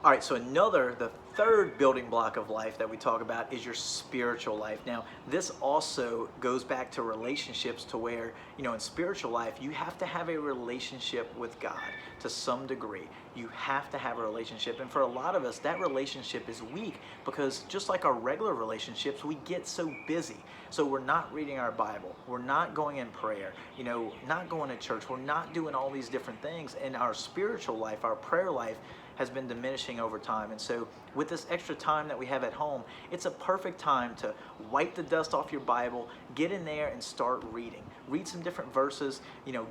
All right, so the third building block of life that we talk about is your spiritual life. Now, this also goes back to relationships to where, in spiritual life, you have to have a relationship with God to some degree. You have to have a relationship. And for a lot of us, that relationship is weak because just like our regular relationships, we get so busy. So we're not reading our Bible. We're not going in prayer, not going to church. We're not doing all these different things. And our spiritual life, our prayer life, has been diminishing over time. And so with this extra time that we have at home, it's a perfect time to wipe the dust off your Bible, get in there and start reading. Read some different verses,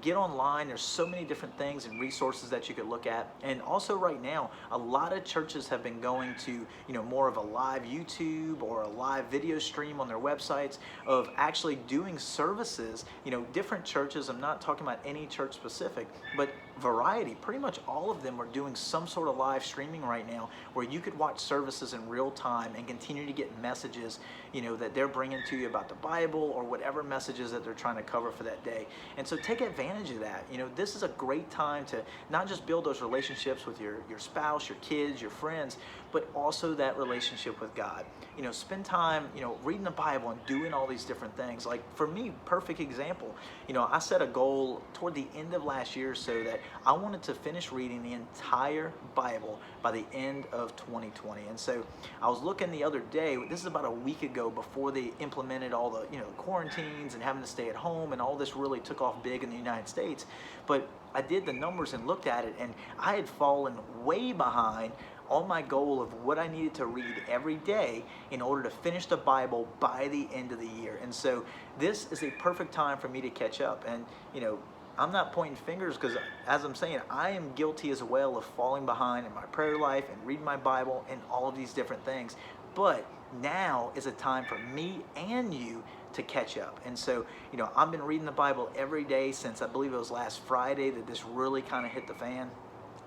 get online. There's so many different things and resources that you could look at. And also right now, a lot of churches have been going to, more of a live YouTube or a live video stream on their websites of actually doing services, different churches. I'm not talking about any church specific, but variety. Pretty much all of them are doing some sort of live streaming right now where you could watch services in real time and continue to get messages, that they're bringing to you about the Bible or whatever messages that they're trying to cover for that day. And so take advantage of that. This is a great time to not just build those relationships with your spouse, your kids, your friends, but also that relationship with God. Spend time, reading the Bible and doing all these different things. Like for me, perfect example, I set a goal toward the end of last year so that I wanted to finish reading the entire Bible by the end of 2020. And so I was looking the other day, this is about a week ago before they implemented all the, quarantines and having to stay at home, and all this really took off big in the United States. But I did the numbers and looked at it, and I had fallen way behind on my goal of what I needed to read every day in order to finish the Bible by the end of the year. And so this is a perfect time for me to catch up. And, I'm not pointing fingers because, as I'm saying, I am guilty as well of falling behind in my prayer life and reading my Bible and all of these different things. But now is a time for me and you to catch up. And so, I've been reading the Bible every day since I believe it was last Friday that this really kind of hit the fan.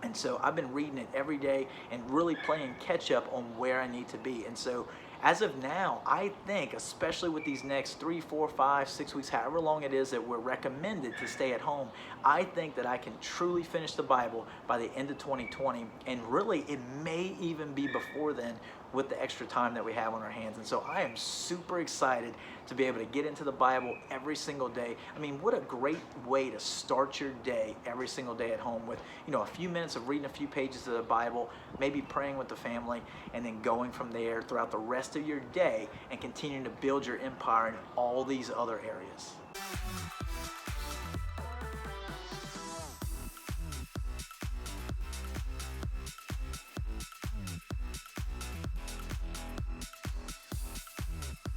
And so I've been reading it every day and really playing catch up on where I need to be. And so as of now, I think, especially with these next 3, 4, 5, 6 weeks, however long it is that we're recommended to stay at home, I think that I can truly finish the Bible by the end of 2020. And really, it may even be before then with the extra time that we have on our hands. And so I am super excited to be able to get into the Bible every single day. I mean, what a great way to start your day every single day at home with, a few minutes of reading a few pages of the Bible, maybe praying with the family, and then going from there throughout the rest of your day and continuing to build your empire in all these other areas.